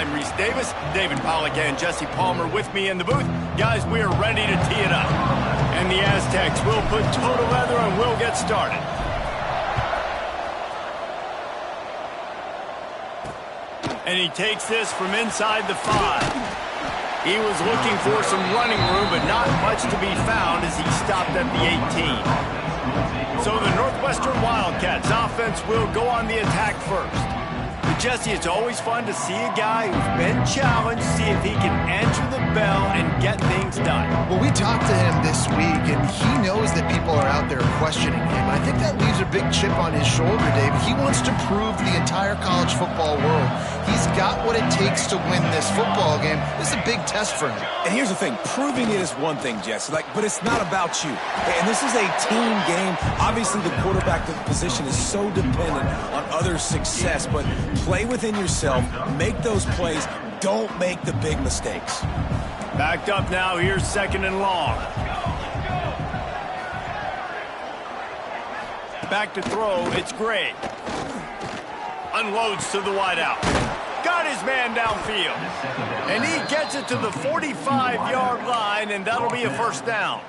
I'm Reese Davis, David Pollack, and Jesse Palmer with me in the booth. Guys, we are ready to tee it up. And the Aztecs will put total leather and we'll get started. And he takes this from inside the 5. He was looking for some running room, but not much to be found as he stopped at the 18. So the Northwestern Wildcats offense will go on the attack first. But Jesse, it's always fun to see a guy who's been challenged, see if he can answer the bell and get things done. Well, we talked to him this week, and he knows that people are out there questioning him. I think that leaves a big chip on his shoulder, Dave. He wants to prove to the entire college football world he's got what it takes to win this football game. This is a big test for him. And here's the thing, proving it is one thing, Jesse, but it's not about you. And this is a team game. Obviously, the quarterback position is so dependent on others' success, but play within yourself, make those plays, don't make the big mistakes. Backed up now, here's 2nd and long. Back to throw, it's Gray. Unloads to the wideout. Got his man downfield. And he gets it to the 45-yard line, and that'll be a first down.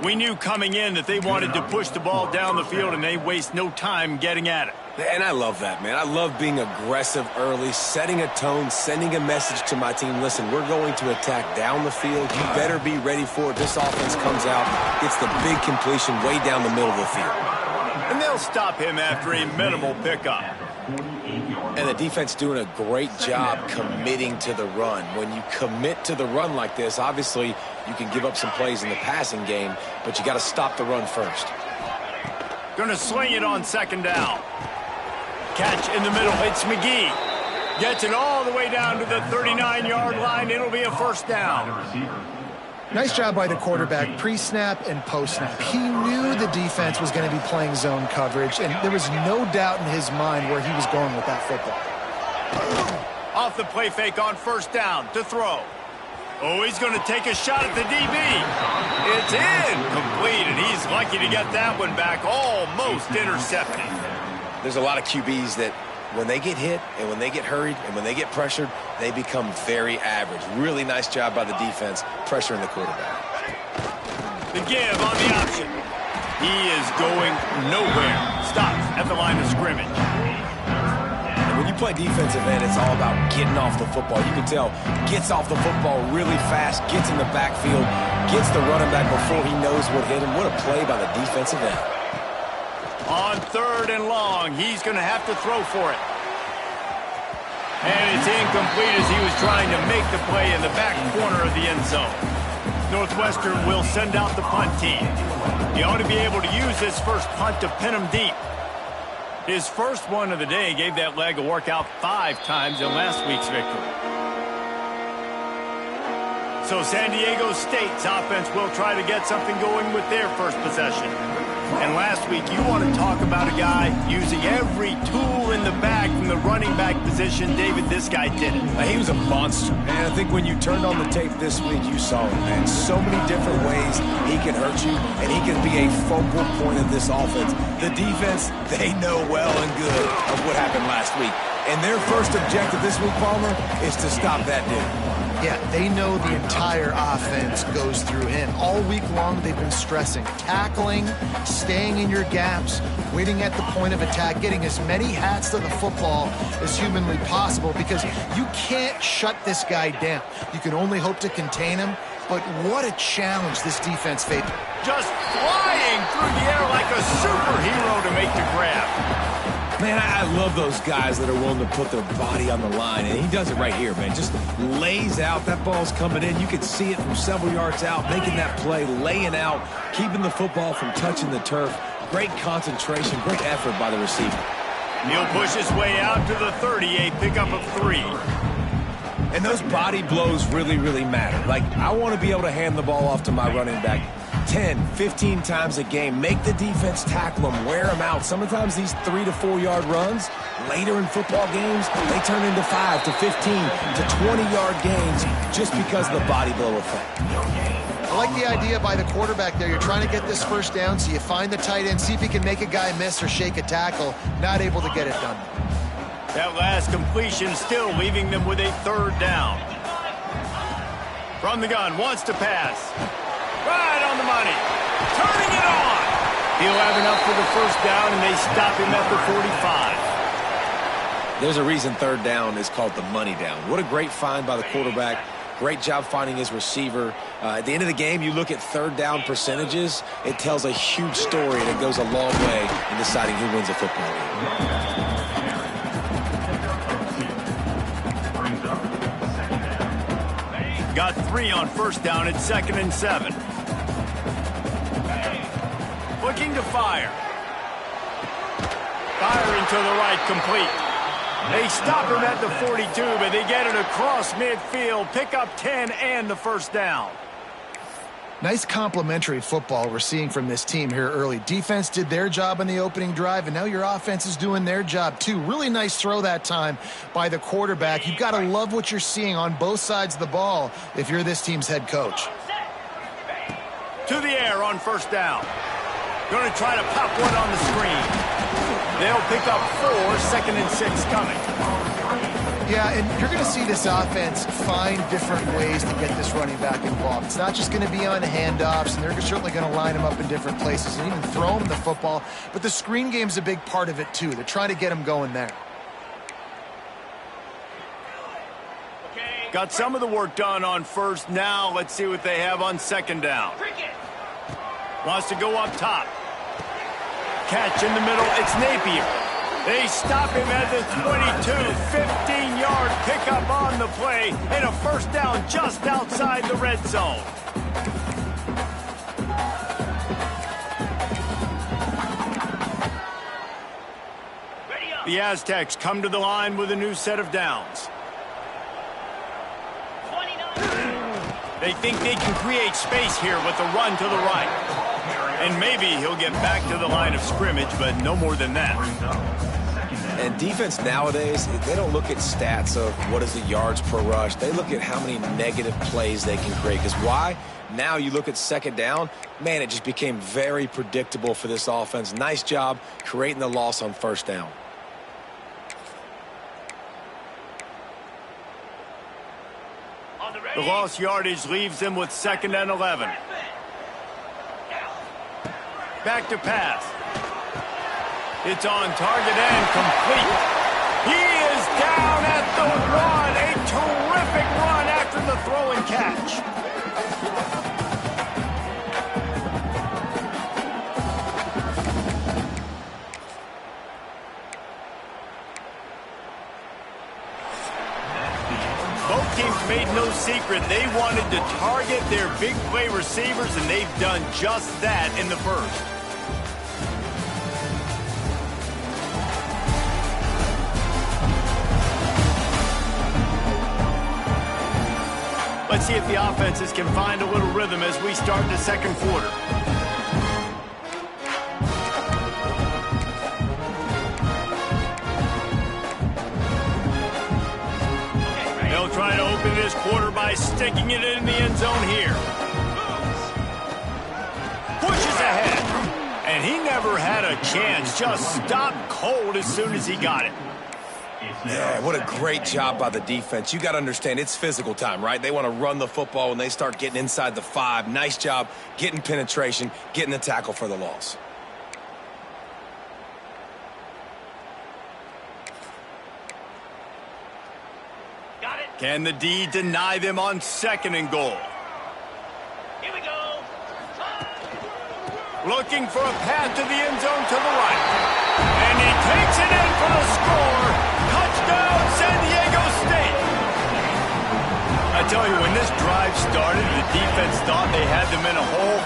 We knew coming in that they wanted to push the ball down the field, and they waste no time getting at it. And I love that, man. I love being aggressive early, setting a tone, sending a message to my team. Listen, we're going to attack down the field. You better be ready for it. This offense comes out, gets the big completion way down the middle of the field. And they'll stop him after a minimal pickup. And the defense doing a great job committing to the run. When you commit to the run like this, obviously you can give up some plays in the passing game, but you got to stop the run first. Gonna swing it on 2nd down. Catch in the middle, it's McGee. Gets it all the way down to the 39-yard line. It'll be a first down. Nice job by the quarterback, pre-snap and post-snap. He knew the defense was going to be playing zone coverage, and there was no doubt in his mind where he was going with that football. Off the play fake on 1st down to throw. Oh, he's going to take a shot at the DB. It's incomplete, and he's lucky to get that one back, almost intercepted. There's a lot of QBs that when they get hit and when they get hurried and when they get pressured, they become very average. Really nice job by the defense pressuring the quarterback. The give on the option. He is going nowhere. Stops at the line of scrimmage. And when you play defensive end, it's all about getting off the football. You can tell, gets off the football really fast, gets in the backfield, gets the running back before he knows what hit him. What a play by the defensive end. On 3rd and long, he's going to have to throw for it. And it's incomplete as he was trying to make the play in the back corner of the end zone. Northwestern will send out the punt team. He ought to be able to use his first punt to pin him deep. His first one of the day gave that leg a workout 5 times in last week's victory. So San Diego State's offense will try to get something going with their first possession. And last week, you want to talk about a guy using every tool in the bag from the running back position. David, this guy did it. He was a monster, man. I think when you turned on the tape this week, you saw it, man. So many different ways he can hurt you, and he can be a focal point of this offense. The defense, they know well and good of what happened last week. And their first objective this week, Palmer, is to stop that dude. Yeah, they know the entire offense goes through him. All week long, they've been stressing tackling, staying in your gaps, waiting at the point of attack, getting as many hats to the football as humanly possible because you can't shut this guy down. You can only hope to contain him, but what a challenge this defense faced. Just flying through the air like a superhero to make the grab. Man, I love those guys that are willing to put their body on the line, and he does it right here, man. Just lays out. That ball's coming in. You can see it from several yards out, making that play, laying out, keeping the football from touching the turf. Great concentration, great effort by the receiver. He'll push his way out to the 30, a pickup of 3. And those body blows really, really matter. Like, I want to be able to hand the ball off to my running back 10, 15 times a game. Make the defense tackle them, wear them out. Sometimes these 3 to 4 yard runs, later in football games, they turn into 5 to 15 to 20-yard gains just because of the body blow effect. I like the idea by the quarterback there. You're trying to get this first down, so you find the tight end, see if he can make a guy miss or shake a tackle. Not able to get it done. That last completion still leaving them with a third down. From the gun, wants to pass. Right on the money. Turning it on. He'll have enough for the first down, and they stop him at the 45. There's a reason third down is called the money down. What a great find by the quarterback. Great job finding his receiver. At the end of the game, you look at third down percentages. It tells a huge story, and it goes a long way in deciding who wins a football game. Got 3 on first down at 2nd and 7. Looking to fire. Firing to the right, complete. They stop him at the 42, but they get it across midfield. Pick up 10 and the first down. Nice complementary football we're seeing from this team here early. Defense did their job in the opening drive, and now your offense is doing their job too. Really nice throw that time by the quarterback. You've got to love what you're seeing on both sides of the ball if you're this team's head coach. To the air on first down. Going to try to pop one on the screen. They'll pick up 4, 2nd and 6 coming. Yeah, and you're going to see this offense find different ways to get this running back involved. It's not just going to be on handoffs, and they're certainly going to line him up in different places and even throw him the football. But the screen game's a big part of it, too. They're trying to get him going there. Got some of the work done on first. Now let's see what they have on second down. Wants to go up top. Catch in the middle. It's Napier. They stop him at the 22. 15-yard pickup on the play, and a first down just outside the red zone. The Aztecs come to the line with a new set of downs. They think they can create space here with the run to the right. And maybe he'll get back to the line of scrimmage, but no more than that. And defense nowadays, they don't look at stats of what is the yards per rush. They look at how many negative plays they can create. Because why? Now you look at second down, man, it just became very predictable for this offense. Nice job creating the loss on first down. The lost yardage leaves them with 2nd and 11. Back to pass. It's on target and complete. He is down at the 1. A terrific run after the throw and catch. Both teams made no secret they wanted to target their big play receivers, and they've done just that in the first. Let's see if the offenses can find a little rhythm as we start the second quarter. They'll try to open this quarter by sticking it in the end zone here. Pushes ahead. And he never had a chance. Just stopped cold as soon as he got it. Yeah, what a great job by the defense. You got to understand, it's physical time, right? They want to run the football when they start getting inside the 5. Nice job getting penetration, getting the tackle for the loss. Got it. Can the D deny them on 2nd and goal? Here we go. Looking for a path to the end zone to the right. And he takes it in for the score. Touchdown, San Diego State. I tell you, when this drive started, the defense thought they had them in a hole.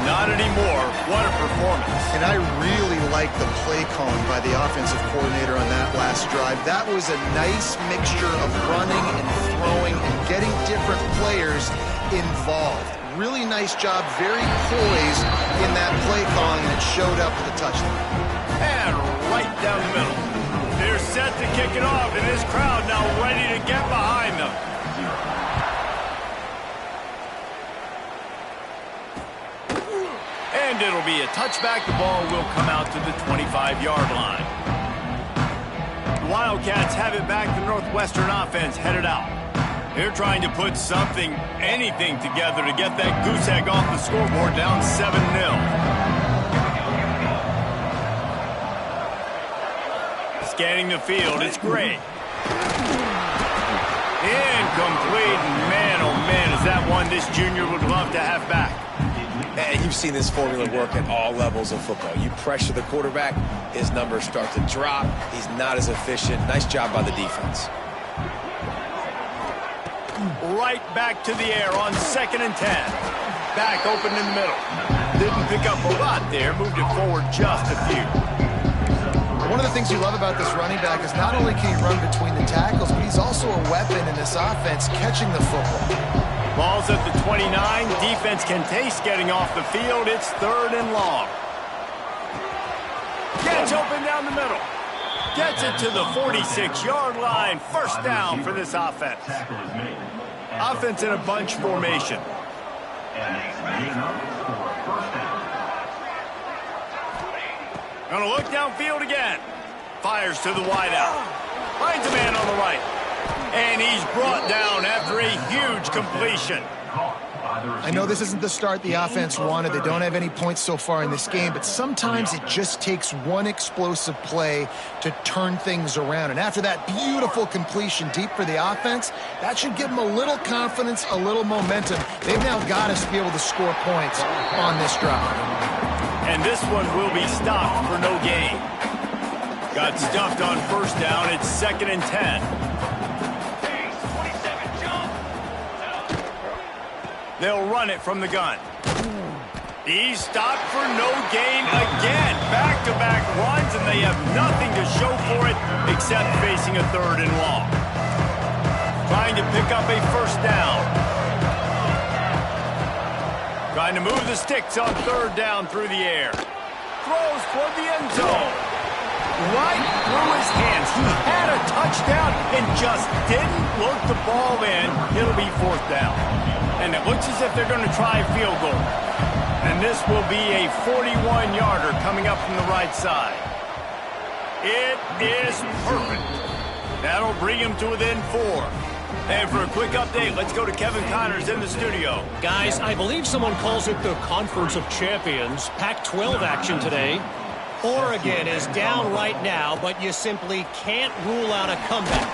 Not anymore. What a performance. And I really like the play calling by the offensive coordinator on that last drive. That was a nice mixture of running and throwing and getting different players involved. Really nice job, very poised in that play calling, and it showed up with a touchdown. And right down the middle. They're set to kick it off, and this crowd now ready to get behind them. And it'll be a touchback. The ball will come out to the 25-yard line. Wildcats have it back. The Northwestern offense headed out. They're trying to put something, anything together to get that goose egg off the scoreboard, down 7-0. Scanning the field, it's Gray. Incomplete. Man, oh man, is that one this junior would love to have back. And you've seen this formula work at all levels of football. You pressure the quarterback, his numbers start to drop. He's not as efficient. Nice job by the defense. Right back to the air on 2nd and 10. Back open in the middle. Didn't pick up a lot there. Moved it forward just a few. One of the things you love about this running back is not only can he run between the tackles, but he's also a weapon in this offense catching the football. Ball's at the 29. Defense can taste getting off the field. It's 3rd and long. Gets open down the middle. Gets it to the 46-yard line. First down for this offense. Offense in a bunch formation. Gonna look downfield again. Fires to the wideout. Finds a man on the right. And he's brought down after a huge completion. I know this isn't the start the offense wanted. They don't have any points so far in this game, but sometimes it just takes one explosive play to turn things around. And after that beautiful completion deep for the offense, that should give them a little confidence, a little momentum. They've now got us to be able to score points on this drive. And this one will be stopped for no gain. Got stuffed on first down. It's 2nd and 10. They'll run it from the gun. He's stopped for no gain again. Back-to-back runs, and they have nothing to show for it except facing a 3rd and long. Trying to pick up a first down. Trying to move the sticks on 3rd down through the air. Throws toward the end zone. Right through his hands. He had a touchdown and just didn't look the ball in. It'll be 4th down. And it looks as if they're going to try a field goal. And this will be a 41-yarder coming up from the right side. It is perfect. That'll bring him to within 4. And for a quick update, let's go to Kevin Connors in the studio. Guys, I believe someone calls it the Conference of Champions. Pac-12 action today. Oregon is down right now, but you simply can't rule out a comeback.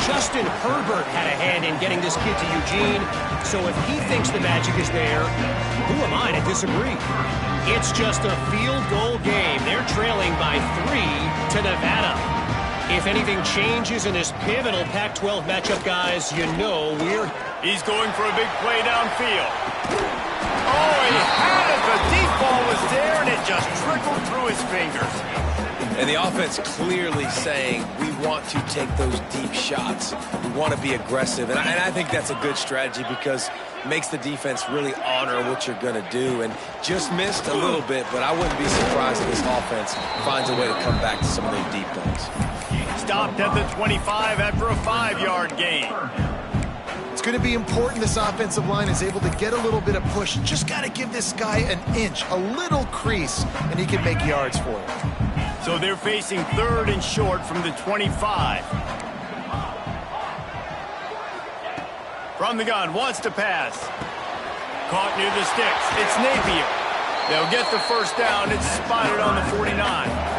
Justin Herbert had a hand in getting this kid to Eugene, so if he thinks the magic is there, who am I to disagree? It's just a field goal game. They're trailing by 3 to Nevada. If anything changes in this pivotal Pac-12 matchup, guys, you know we're... He's going for a big play downfield. Oh, he had it. The deep ball was there, and it just trickled through his fingers. And the offense clearly saying, we want to take those deep shots. We want to be aggressive. And I think that's a good strategy because it makes the defense really honor what you're going to do. And just missed a little bit, but I wouldn't be surprised if this offense finds a way to come back to some of those deep balls. Stopped at the 25 after a 5-yard gain. It's going to be important this offensive line is able to get a little bit of push. Just got to give this guy an inch, a little crease, and he can make yards for it. So they're facing 3rd and short from the 25. From the gun, wants to pass. Caught near the sticks. It's Napier. They'll get the first down. It's spotted on the 49.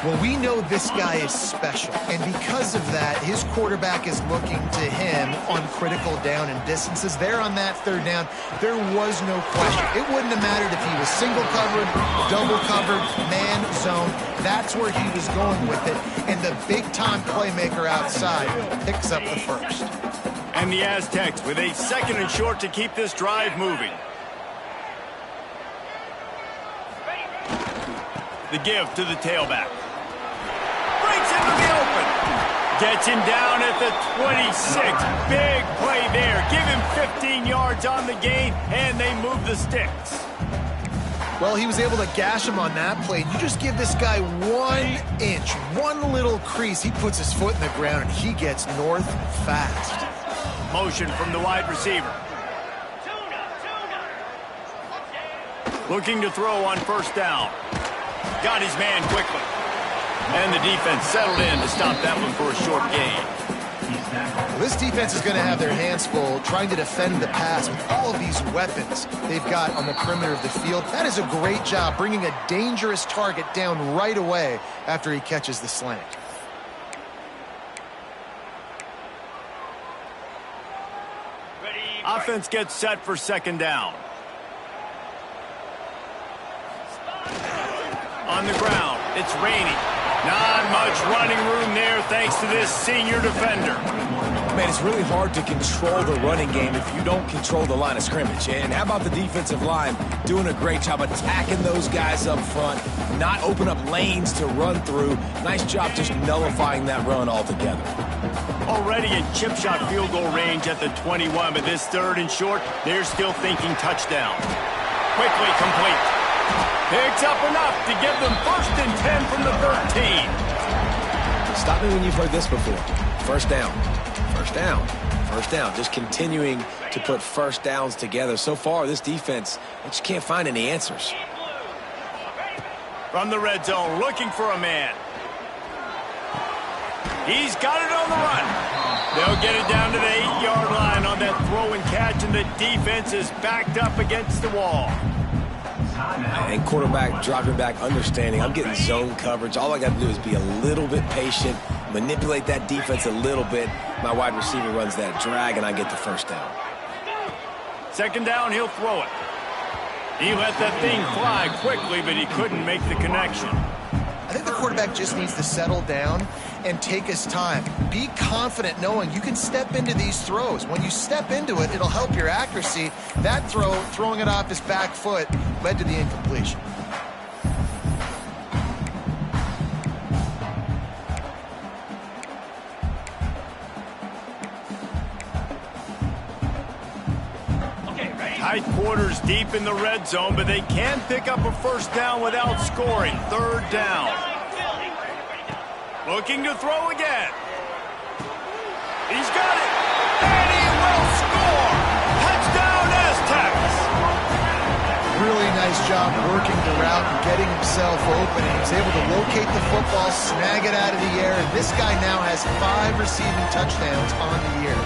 Well, we know this guy is special, and because of that, his quarterback is looking to him on critical down and distances. There on that 3rd down, there was no question. It wouldn't have mattered if he was single covered, double covered, man zone. That's where he was going with it, and the big-time playmaker outside picks up the first. And the Aztecs with a 2nd and short to keep this drive moving. The give to the tailback. Breaks into the open. Gets him down at the 26. Big play there. Give him 15 yards on the gain, and they move the sticks. Well, he was able to gash him on that play. You just give this guy 1 inch, one little crease. He puts his foot in the ground, and he gets north fast. Motion from the wide receiver. Looking to throw on first down. Got his man quickly. And the defense settled in to stop that one for a short gain. Well, this defense is going to have their hands full trying to defend the pass with all of these weapons they've got on the perimeter of the field. That is a great job bringing a dangerous target down right away after he catches the slant. Offense gets set for second down. On the ground, it's raining. Not much running room there thanks to this senior defender. Man, it's really hard to control the running game if you don't control the line of scrimmage. And how about the defensive line doing a great job attacking those guys up front, not open up lanes to run through. Nice job just nullifying that run altogether. Already in chip shot field goal range at the 21, but this third and short, they're still thinking touchdown. Quickly complete. Picks up enough to give them 1st and 10 from the 13. Stop me when you've heard this before. First down. First down. First down. Just continuing to put first downs together. So far, this defense, they just can't find any answers. From the red zone, looking for a man. He's got it on the run. They'll get it down to the 8-yard line on that throw and catch, and the defense is backed up against the wall. And quarterback dropping back, understanding I'm getting zone coverage. All I got to do is be a little bit patient, manipulate that defense a little bit. My wide receiver runs that drag, and I get the first down. Second down, he'll throw it. He let that thing fly quickly, but he couldn't make the connection. I think the quarterback just needs to settle down and take his time. Be confident knowing you can step into these throws. When you step into it, it'll help your accuracy. That throw, throwing it off his back foot, led to the incompletion. Tight quarters deep in the red zone, but they can pick up a first down without scoring. Third down. Looking to throw again. He's got it. And he will score. Touchdown, Aztecs. Really nice job working the route and getting himself open. He was able to locate the football, snag it out of the air, and this guy now has 5 receiving touchdowns on the year.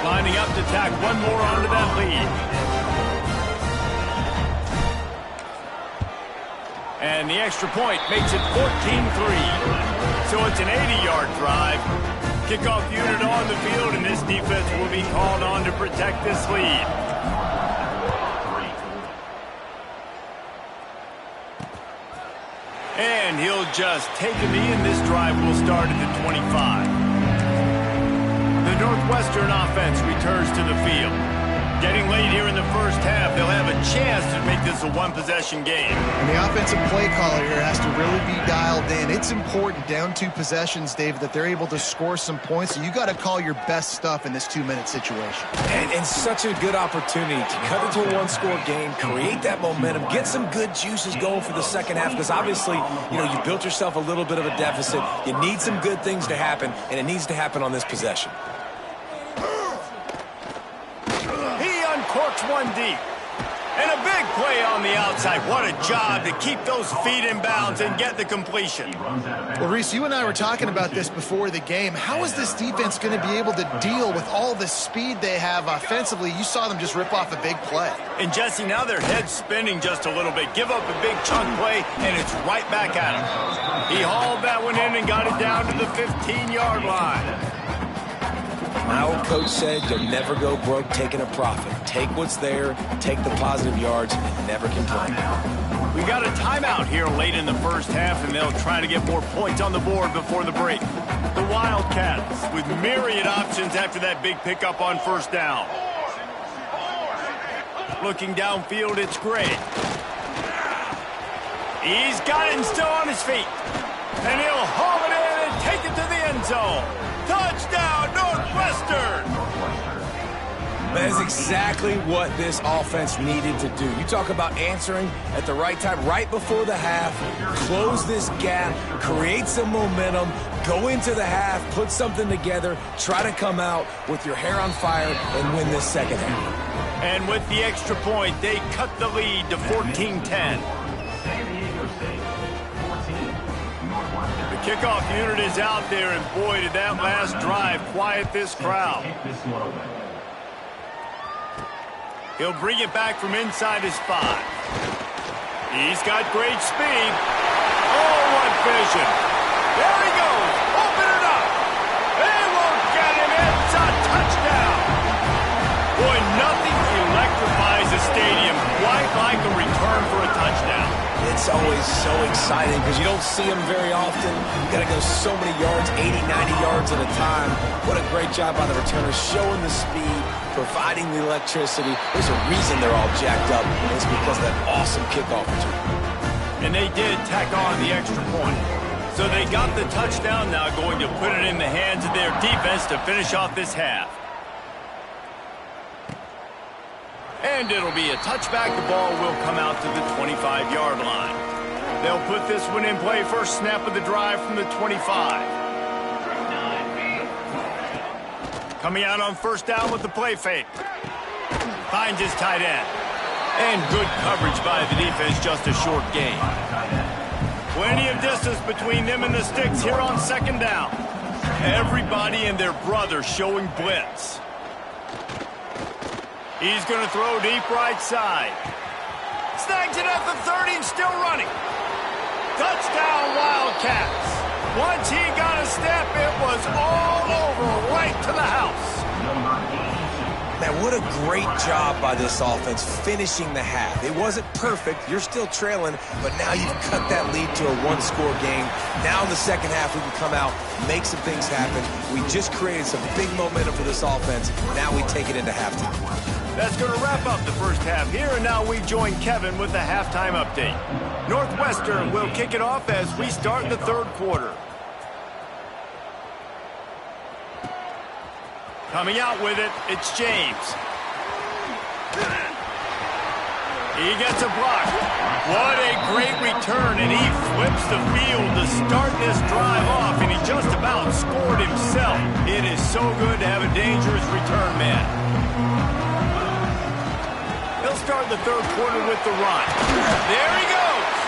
Lining up to tack one more onto that lead. And the extra point makes it 14-3. So it's an 80-yard drive. Kickoff unit on the field, and this defense will be called on to protect this lead. And he'll just take a knee, and this drive will start at the 25. The Northwestern offense returns to the field. Getting late here in the first half, they'll have a chance to make this a one-possession game. And the offensive play caller here has to really be dialed in. It's important, down 2 possessions, David, that they're able to score some points. So you got to call your best stuff in this 2-minute situation. And such a good opportunity to cut into a one-score game, create that momentum, get some good juices going for the second half, because obviously, you know, you built yourself a little bit of a deficit. You need some good things to happen, and it needs to happen on this possession. Corks one deep. And a big play on the outside. What a job to keep those feet in bounds and get the completion. Well, Reese, you and I were talking about this before the game. How is this defense going to be able to deal with all the speed they have offensively? You saw them just rip off a big play. And Jesse, now their head's spinning just a little bit. Give up a big chunk play, and it's right back at him. He hauled that one in and got it down to the 15-yard line. My old coach said you'll never go broke taking a profit. Take what's there, take the positive yards, and never complain. We got a timeout here late in the first half, and they'll try to get more points on the board before the break. The Wildcats with myriad options after that big pickup on first down. Looking downfield, it's Gray. He's got it and still on his feet. And he'll haul it in and take it to the end zone. Touchdown, Northwestern! That is exactly what this offense needed to do. You talk about answering at the right time, right before the half, close this gap, create some momentum, go into the half, put something together, try to come out with your hair on fire and win this second half. And with the extra point, they cut the lead to 14-10. Kickoff unit is out there, and boy, did that last drive quiet this crowd. He'll bring it back from inside his 5. He's got great speed. Oh, what vision. There he goes. Open it up. They won't get him. It's a touchdown. Boy, nothing electrifies a stadium quite like a return for a touchdown. It's always so exciting because you don't see them very often. You got to go so many yards, 80, 90 yards at a time. What a great job by the returners, showing the speed, providing the electricity. There's a reason they're all jacked up. It's because of that awesome kickoff return. And they did tack on the extra point. So they got the touchdown, now going to put it in the hands of their defense to finish off this half. And it'll be a touchback. The ball will come out to the 25-yard line. They'll put this one in play. First snap of the drive from the 25. Coming out on first down with the play fake. Finds his tight end. And good coverage by the defense, just a short gain. Plenty of distance between them and the sticks here on second down. Everybody and their brother showing blitz. He's going to throw deep right side. Snags it at the 30 and still running. Touchdown, Wildcats. Once he got a step, it was all over, right to the house. Man, what a great job by this offense finishing the half. It wasn't perfect. You're still trailing, but now you've cut that lead to a one-score game. Now in the second half, we can come out, make some things happen. We just created some big momentum for this offense. Now we take it into halftime. That's going to wrap up the first half here, and now we join Kevin with the halftime update. Northwestern will kick it off as we start the third quarter. Coming out with it, it's James. He gets a block. What a great return, and he flips the field to start this drive off, and he just about scored himself. It is so good to have a dangerous return man. He'll start the third quarter with the run. There he goes.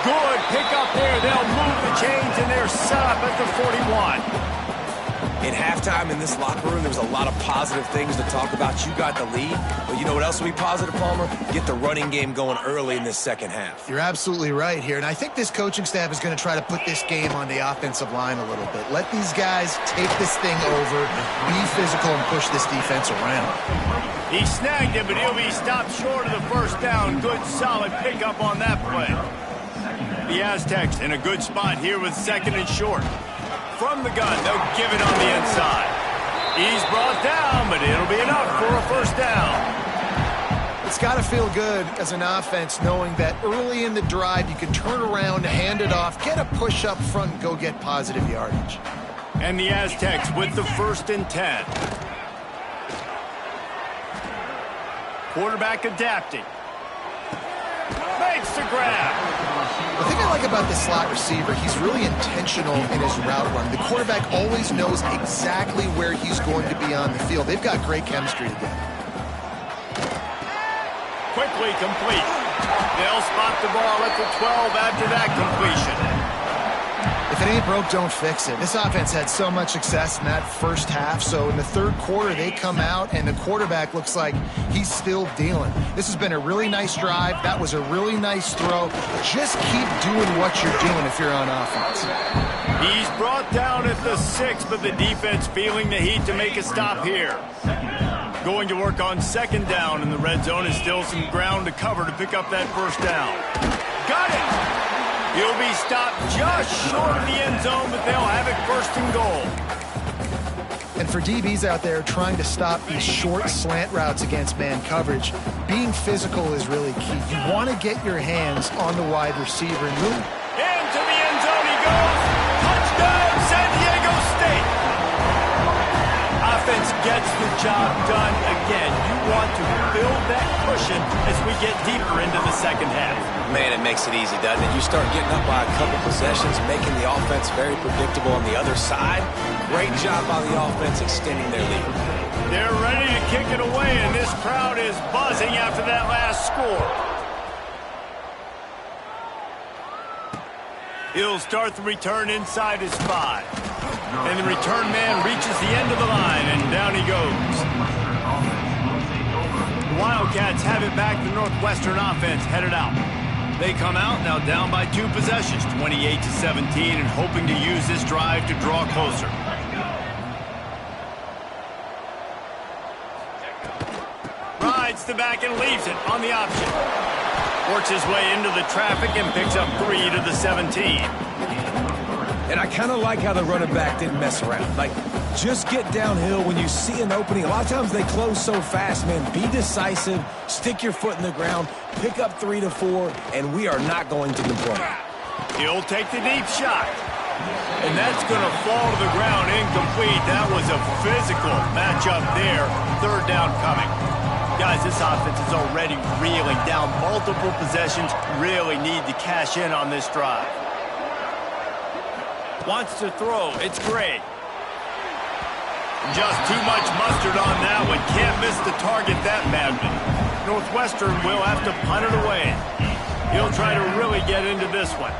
Good pickup there. They'll move the chains, and they're set up at the 41. In halftime in this locker room, there was a lot of positive things to talk about. You got the lead, but you know what else will be positive, Palmer? Get the running game going early in this second half. You're absolutely right here, and I think this coaching staff is going to try to put this game on the offensive line a little bit. Let these guys take this thing over, be physical, and push this defense around. He snagged it, but he'll be stopped short of the first down. Good, solid pickup on that play. The Aztecs in a good spot here with second and short. From the gun, they'll give it on the inside. He's brought down, but it'll be enough for a first down. It's got to feel good as an offense knowing that early in the drive you can turn around, hand it off, get a push up front, and go get positive yardage. And the Aztecs with the 1st and 10. Quarterback adapting. Makes the grab. The thing I like about this slot receiver, he's really intentional in his route run. The quarterback always knows exactly where he's going to be on the field. They've got great chemistry together. Quickly complete. They'll spot the ball at the 12 after that completion. If it ain't broke, don't fix it. This offense had so much success in that first half, so in the third quarter, they come out, and the quarterback looks like he's still dealing. This has been a really nice drive. That was a really nice throw. Just keep doing what you're doing if you're on offense. He's brought down at the 6, but the defense feeling the heat to make a stop here. Going to work on second down, and the red zone is still some ground to cover to pick up that first down. Got it! He'll be stopped just short of the end zone, but they'll have it first and goal. And for DBs out there trying to stop these short slant routes against man coverage, being physical is really key. You want to get your hands on the wide receiver and move. Into the end zone he goes. Touchdown, San Diego State. Offense gets the job done again. You want to build that cushion as we get deeper into the second half. Man, it makes it easy, doesn't it? You start getting up by a couple possessions, making the offense very predictable on the other side. Great job by the offense extending their lead. They're ready to kick it away, and this crowd is buzzing after that last score. He'll start the return inside his 5. And the return man reaches the end of the line, and down he goes. The Wildcats have it back. The Northwestern offense headed out. They come out now down by 2 possessions, 28-17, and hoping to use this drive to draw closer. Rides the back and leaves it on the option. Works his way into the traffic and picks up 3 to the 17. And I kind of like how the running back didn't mess around. Like, just get downhill when you see an opening. A lot of times they close so fast, man. Be decisive, stick your foot in the ground, pick up 3 to 4, and we are not going to complain. He'll take the deep shot. And that's going to fall to the ground incomplete. That was a physical matchup there. 3rd down coming. Guys, this offense is already reeling down multiple possessions. Really need to cash in on this drive. Wants to throw. It's great. Just too much mustard on that one. Can't miss the target that badly. Northwestern will have to punt it away. He'll try to really get into this one.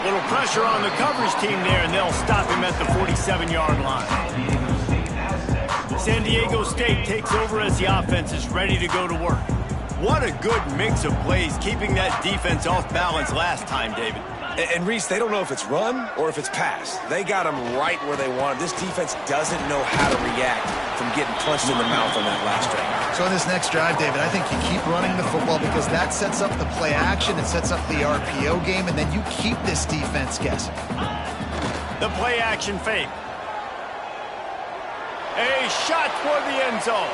Little pressure on the coverage team there, and they'll stop him at the 47-yard line. San Diego State takes over as the offense is ready to go to work. What a good mix of plays, keeping that defense off balance last time, David. And Reese, they don't know if it's run or if it's pass. They got them right where they want. This defense doesn't know how to react from getting punched in the mouth on that last drive. So in this next drive, David, I think you keep running the football because that sets up the play action, it sets up the RPO game, and then you keep this defense guessing. The play action fake. A shot toward the end zone.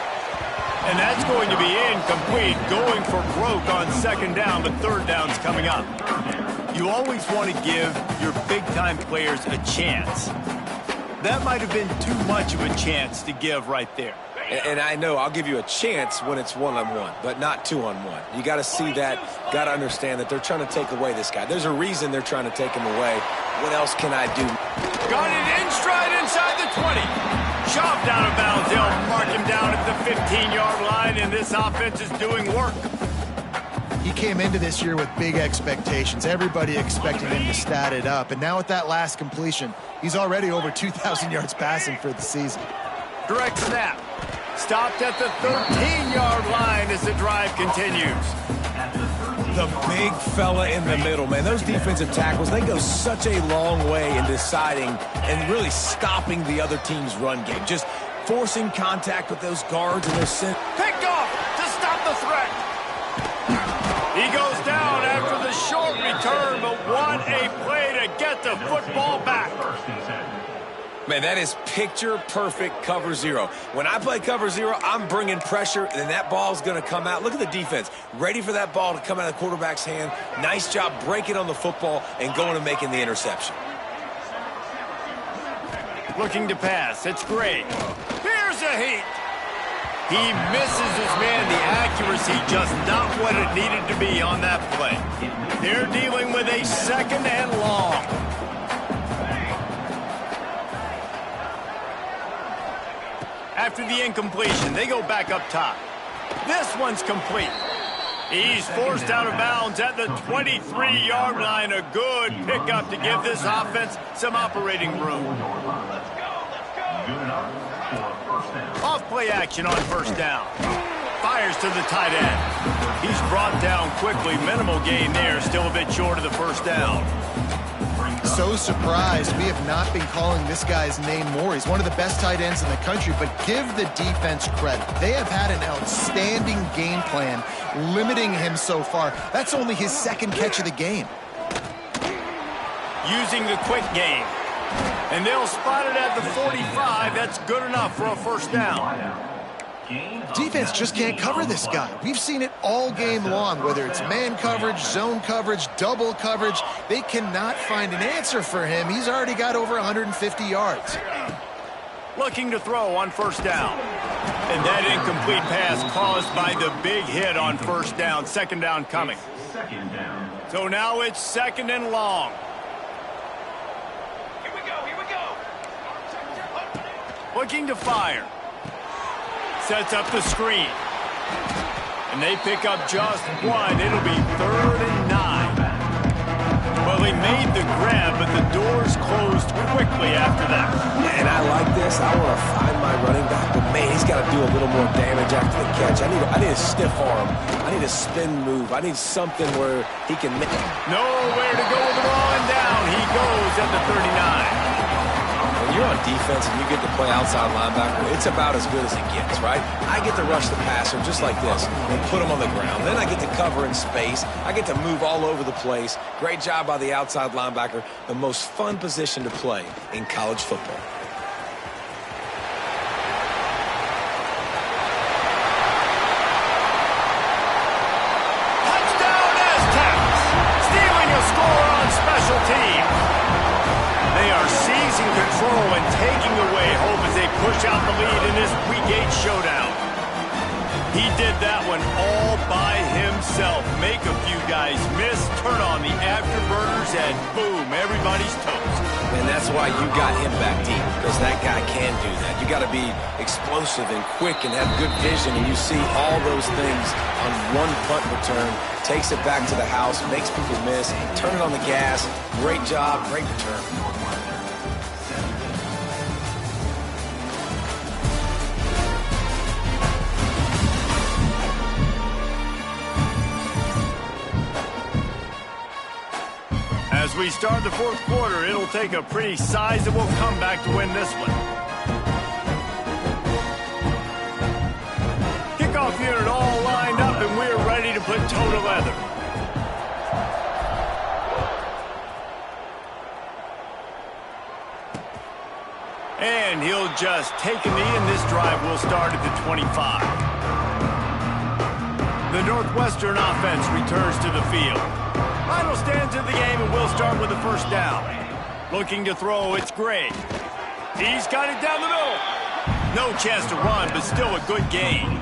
And that's going to be incomplete, going for broke on 2nd down, but 3rd down's coming up. You always want to give your big-time players a chance. That might have been too much of a chance to give right there. And I know I'll give you a chance when it's one-on-one, but not two-on-one. You got to see that, got to understand that they're trying to take away this guy. There's a reason they're trying to take him away. What else can I do? Got it in stride inside the 20. Shoved out of bounds. They'll mark him down at the 15-yard line, and this offense is doing work. He came into this year with big expectations. Everybody expected him to stat it up. And now with that last completion, he's already over 2,000 yards passing for the season. Direct snap. Stopped at the 13-yard line as the drive continues. The big fella in the middle, man. Those defensive tackles, they go such a long way in deciding and really stopping the other team's run game. Just forcing contact with those guards and those... Picked off to stop the threat. He goes down after the short return, but what a play to get the football back. Man, that is picture-perfect cover zero. When I play cover zero, I'm bringing pressure, and that ball's going to come out. Look at the defense. Ready for that ball to come out of the quarterback's hand. Nice job breaking on the football and going and making the interception. Looking to pass. It's great. Here's a heat. He misses his man. The accuracy just not what it needed to be on that play. They're dealing with a 2nd and long. After the incompletion, they go back up top. This one's complete. He's forced out of bounds at the 23-yard line. A good pickup to give this offense some operating room. Off play action on 1st down. Fires to the tight end. He's brought down quickly. Minimal gain there. Still a bit short of the 1st down. So surprised we have not been calling this guy's name more. He's one of the best tight ends in the country, but give the defense credit. They have had an outstanding game plan limiting him so far. That's only his 2nd catch of the game. Using the quick game. And they'll spot it at the 45. That's good enough for a 1st down. Defense just can't cover this guy. We've seen it all game long, whether it's man coverage, zone coverage, double coverage. They cannot find an answer for him. He's already got over 150 yards. Looking to throw on 1st down. And that incomplete pass caused by the big hit on 1st down. 2nd down coming. So now it's 2nd and long. Here we go. Looking to fire. Sets up the screen. And they pick up just one. It'll be 3rd and 9. Well, he made the grab, but the doors closed quickly after that. And I like this. I want to find my running back, but man, he's got to do a little more damage after the catch. I need a stiff arm. I need a spin move. I need something where he can make it. Nowhere to go with the ball, and down he goes at the 39. When you're on defense and you get to play outside linebacker, it's about as good as it gets, right? I get to rush the passer just like this and put him on the ground. Then I get to cover in space. I get to move all over the place. Great job by the outside linebacker. The most fun position to play in college football. Touchdown Aztecs! Stealing a score on special teams. They are seizing control and taking away hope as they push out the lead in this Week 8 showdown. He did that one all by himself. Make a few guys miss, turn on the afterburners, and boom, everybody's toast. And that's why you got him back deep, because that guy can do that. You got to be explosive and quick and have good vision, and you see all those things on one punt return. Takes it back to the house, makes people miss, turn it on the gas. Great job, great return. As we start the 4th quarter, it'll take a pretty sizable comeback to win this one. Kickoff unit all lined up, and we're ready to put toe to leather. And he'll just take a knee, and this drive will start at the 25. The Northwestern offense returns to the field. Final stands of the game, and we'll start with the first down. Looking to throw, it's Gray. He's got it down the middle. No chance to run, but still a good gain.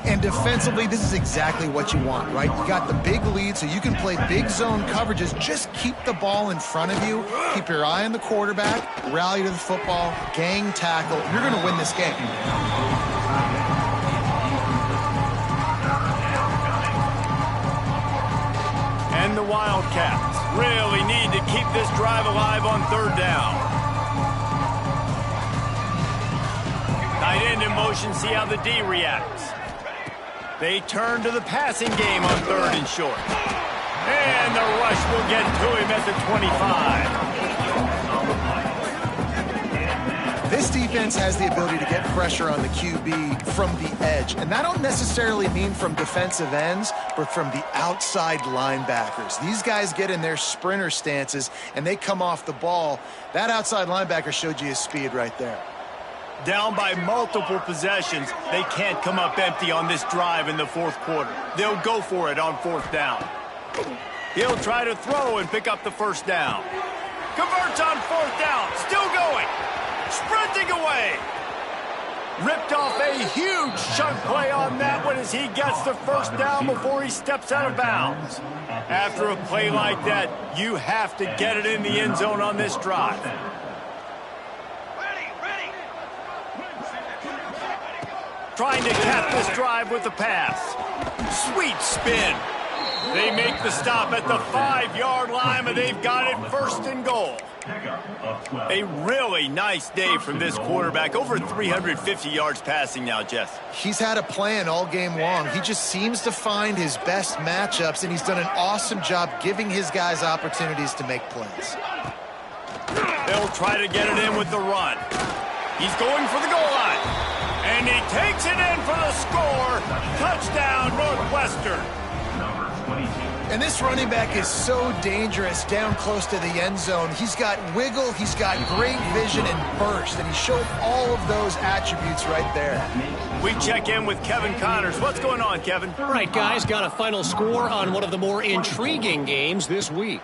And defensively, this is exactly what you want, right? You got the big lead, so you can play big zone coverages. Just keep the ball in front of you. Keep your eye on the quarterback. Rally to the football. Gang tackle. You're going to win this game. And the Wildcats really need to keep this drive alive on 3rd down. Tight end in motion, see how the D reacts. They turn to the passing game on 3rd and short. And the rush will get to him at the 25. This defense has the ability to get pressure on the QB from the edge. And that don't necessarily mean from defensive ends, but from the outside linebackers. These guys get in their sprinter stances, and they come off the ball. That outside linebacker showed you his speed right there. Down by multiple possessions, they can't come up empty on this drive in the 4th quarter. They'll go for it on 4th down. He'll try to throw and pick up the first down. Converts on 4th down, still going. Sprinting away. Ripped off a huge chunk play on that one as he gets the first down before he steps out of bounds. After a play like that, you have to get it in the end zone on this drive. Trying to cap this drive with the pass. Sweet spin. They make the stop at the 5-yard line, but they've got it 1st and goal. A really nice day from this quarterback. Over 350 yards passing now, Jess. He's had a plan all game long. He just seems to find his best matchups, and he's done an awesome job giving his guys opportunities to make plays. They'll try to get it in with the run. He's going for the goal line. And he takes it in for the score. Touchdown, Northwestern. And this running back is so dangerous down close to the end zone. He's got wiggle, he's got great vision and burst, and he showed all of those attributes right there. We check in with Kevin Connors. What's going on, Kevin? All right, guys, got a final score on one of the more intriguing games this week.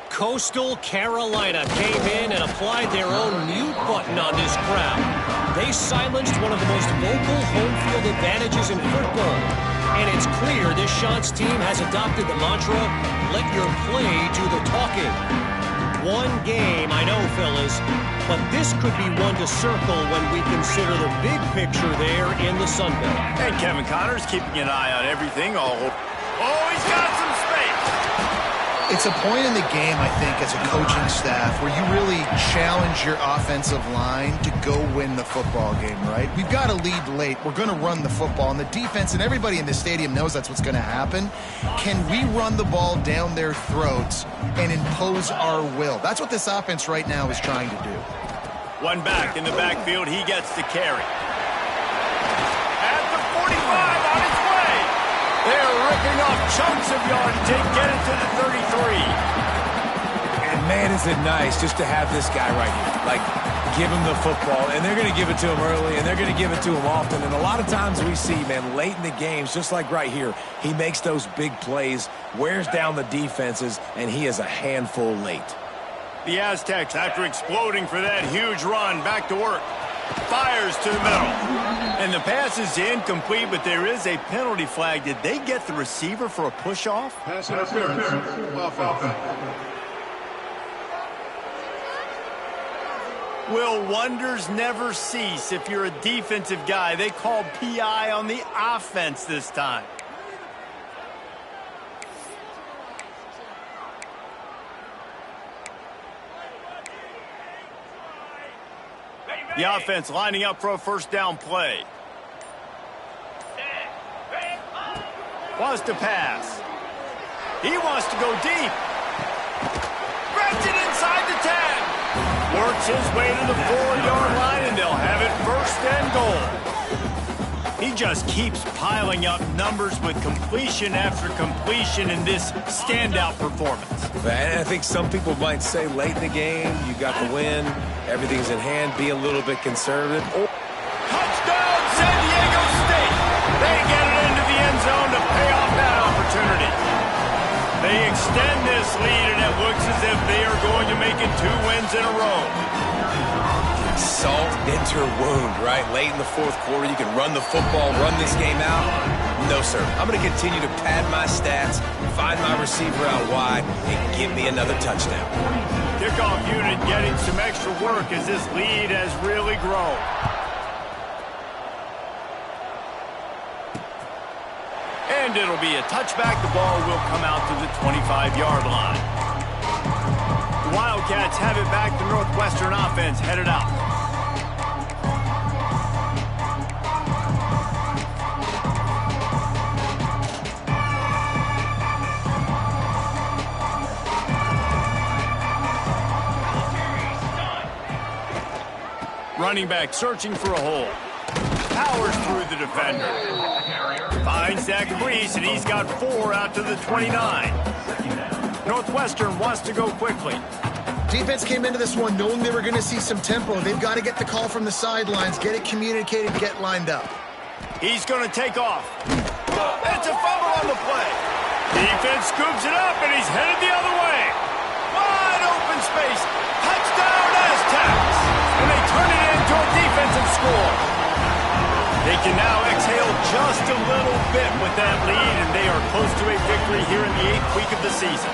Coastal Carolina came in and applied their own mute button on this crowd. They silenced one of the most vocal home field advantages in football. And it's clear this Chants team has adopted the mantra, let your play do the talking. one game, I know, fellas, but this could be one to circle when we consider the big picture there in the Sun Belt. And Kevin Connors keeping an eye on everything. Oh, he's got some space. It's a point in the game, I think, as a coaching staff where you really challenge your offensive line to go win the football game, right? We've got to lead late. We're going to run the football. And the defense and everybody in the stadium knows that's what's going to happen. Can we run the ball down their throats and impose our will? That's what this offense right now is trying to do. One back in the backfield. He gets the carry. At the 45 on his way. They're ripping off chunks of yardage and get it to the 33. And man, is it nice just to have this guy right here. Like, give him the football, and they're going to give it to him early, and they're going to give it to him often. And a lot of times we see, man, late in the games, just like right here, he makes those big plays, wears down the defenses, and he is a handful late. The Aztecs, after exploding for that huge run, back to work. Fires to the middle. And the pass is incomplete, but there is a penalty flag. Did they get the receiver for a push-off? Pass interference. Offense. Will wonders never cease if you're a defensive guy? They called PI on the offense this time. The offense lining up for a first down play. Wants to pass. He wants to go deep. Grabs it inside the 10. Works his way to the 4-yard line, and they'll have it first and goal. He just keeps piling up numbers with completion after completion in this standout performance. And I think some people might say late in the game, you got the win, everything's in hand, be a little bit conservative. Touchdown, San Diego State! They get it into the end zone to pay off that opportunity. They extend this lead, and it looks as if they are going to make it 2 wins in a row. Salt into wound, right? Late in the fourth quarter, you can run the football, run this game out. No, sir. I'm going to continue to pad my stats, find my receiver out wide, and give me another touchdown. Kickoff unit getting some extra work as this lead has really grown. And it'll be a touchback. The ball will come out to the 25-yard line. The Wildcats have it back. The Northwestern offense headed out. Running back searching for a hole. Powers through the defender. Finds Zach Reese, and he's got 4 out to the 29. Northwestern wants to go quickly. Defense came into this one knowing they were going to see some tempo. They've got to get the call from the sidelines, get it communicated, get lined up. He's going to take off. It's a fumble on the play. Defense scoops it up, and he's headed the other way. Wide open space. Touchdown, Aztecs. And they turn it into a defensive score. They can now exhale just a little bit with that lead, and they are close to a victory here in the 8th week of the season.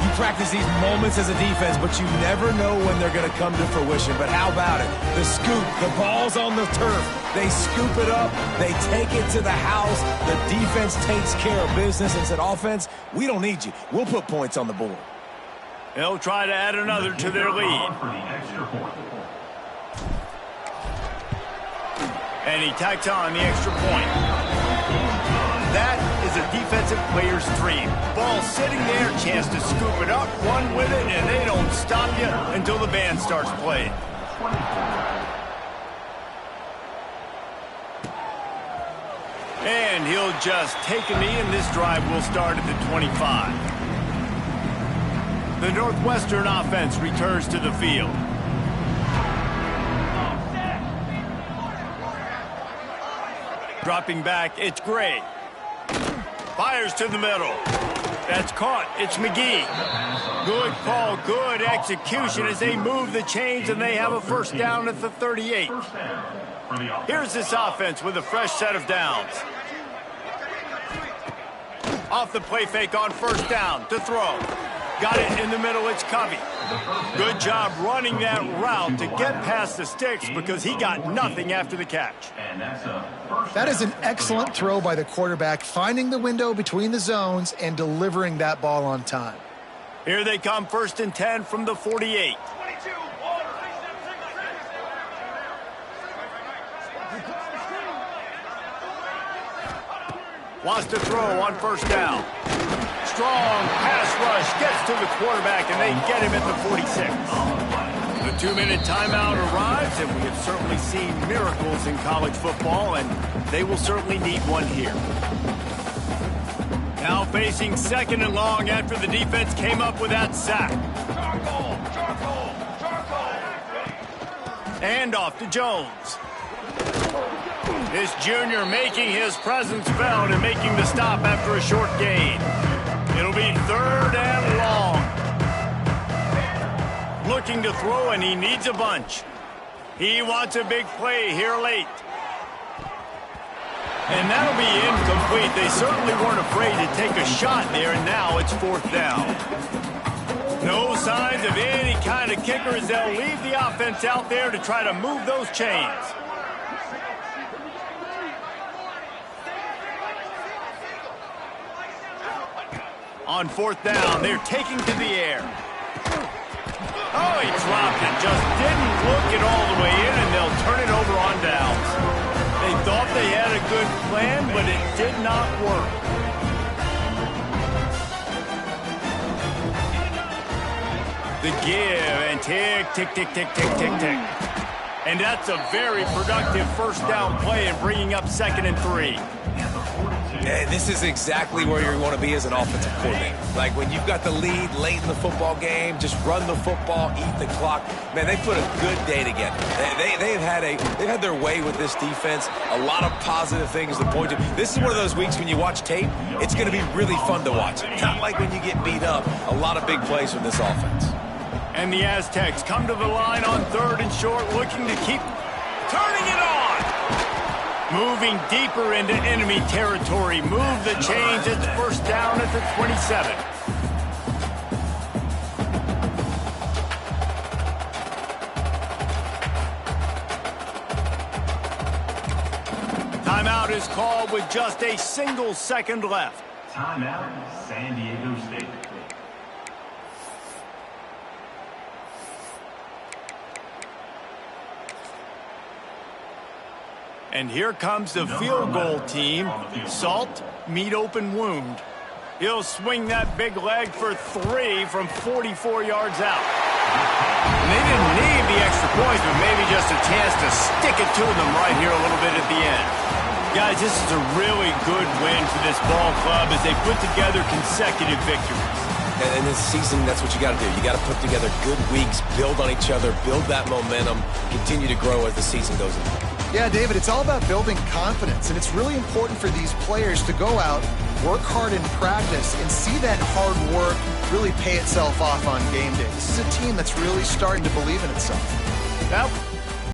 You practice these moments as a defense, but you never know when they're going to come to fruition. But how about it? The scoop, the ball's on the turf. They scoop it up. They take it to the house. The defense takes care of business and said, offense, we don't need you. We'll put points on the board. They'll try to add another to their lead. And he tacks on the extra point. That is a defensive player's dream. Ball sitting there, chance to scoop it up, run with it, and they don't stop you until the band starts playing. And he'll just take a knee, and this drive will start at the 25. The Northwestern offense returns to the field. Dropping back, it's Gray. Fires to the middle. That's caught. It's McGee. Good call, good execution as they move the chains, and they have a first down at the 38. Here's this offense with a fresh set of downs. Off the play fake on first down to throw. Got it in the middle, it's Covey. Good job running that route to get past the sticks because he got nothing after the catch. That is an excellent throw by the quarterback, finding the window between the zones and delivering that ball on time. Here they come, 1st and 10 from the 48. Wants to throw on 1st down. Strong pass rush gets to the quarterback, and they get him at the 46. The 2-minute timeout arrives, and we have certainly seen miracles in college football, and they will certainly need one here. Now facing 2nd and long after the defense came up with that sack. And off to Jones. This junior making his presence felt and making the stop after a short gain. It'll be 3rd and long. Looking to throw, and he needs a bunch. He wants a big play here late. And that'll be incomplete. They certainly weren't afraid to take a shot there, and now it's 4th down. No signs of any kind of kickers. They'll leave the offense out there to try to move those chains. On 4th down, they're taking to the air. Oh, he dropped it. Just didn't look it all the way in, and they'll turn it over on downs. They thought they had a good plan, but it did not work. The give, and tick, tick, tick, tick, tick, tick, tick. And that's a very productive 1st down play and bringing up 2nd and 3. And this is exactly where you want to be as an offensive coordinator. Like when you've got the lead late in the football game, just run the football, eat the clock. Man, they put a good day together. They've had their way with this defense. A lot of positive things to point to. This is one of those weeks when you watch tape, it's going to be really fun to watch. Not like when you get beat up. A lot of big plays from this offense. And the Aztecs come to the line on 3rd and short, looking to keep turning it on. Moving deeper into enemy territory. Move the chains. It's 1st down at the 27. Timeout is called with just a single second left. Timeout, San Diego State. And here comes the field goal team. Salt, meet open wound. He'll swing that big leg for 3 from 44 yards out. And they didn't need the extra points, but maybe just a chance to stick it to them right here a little bit at the end. Guys, this is a really good win for this ball club as they put together consecutive victories. And in this season, that's what you got to do. You got to put together good weeks, build on each other, build that momentum, continue to grow as the season goes on. Yeah, David, it's all about building confidence, and it's really important for these players to go out, work hard in practice, and see that hard work really pay itself off on game day. This is a team that's really starting to believe in itself. Well,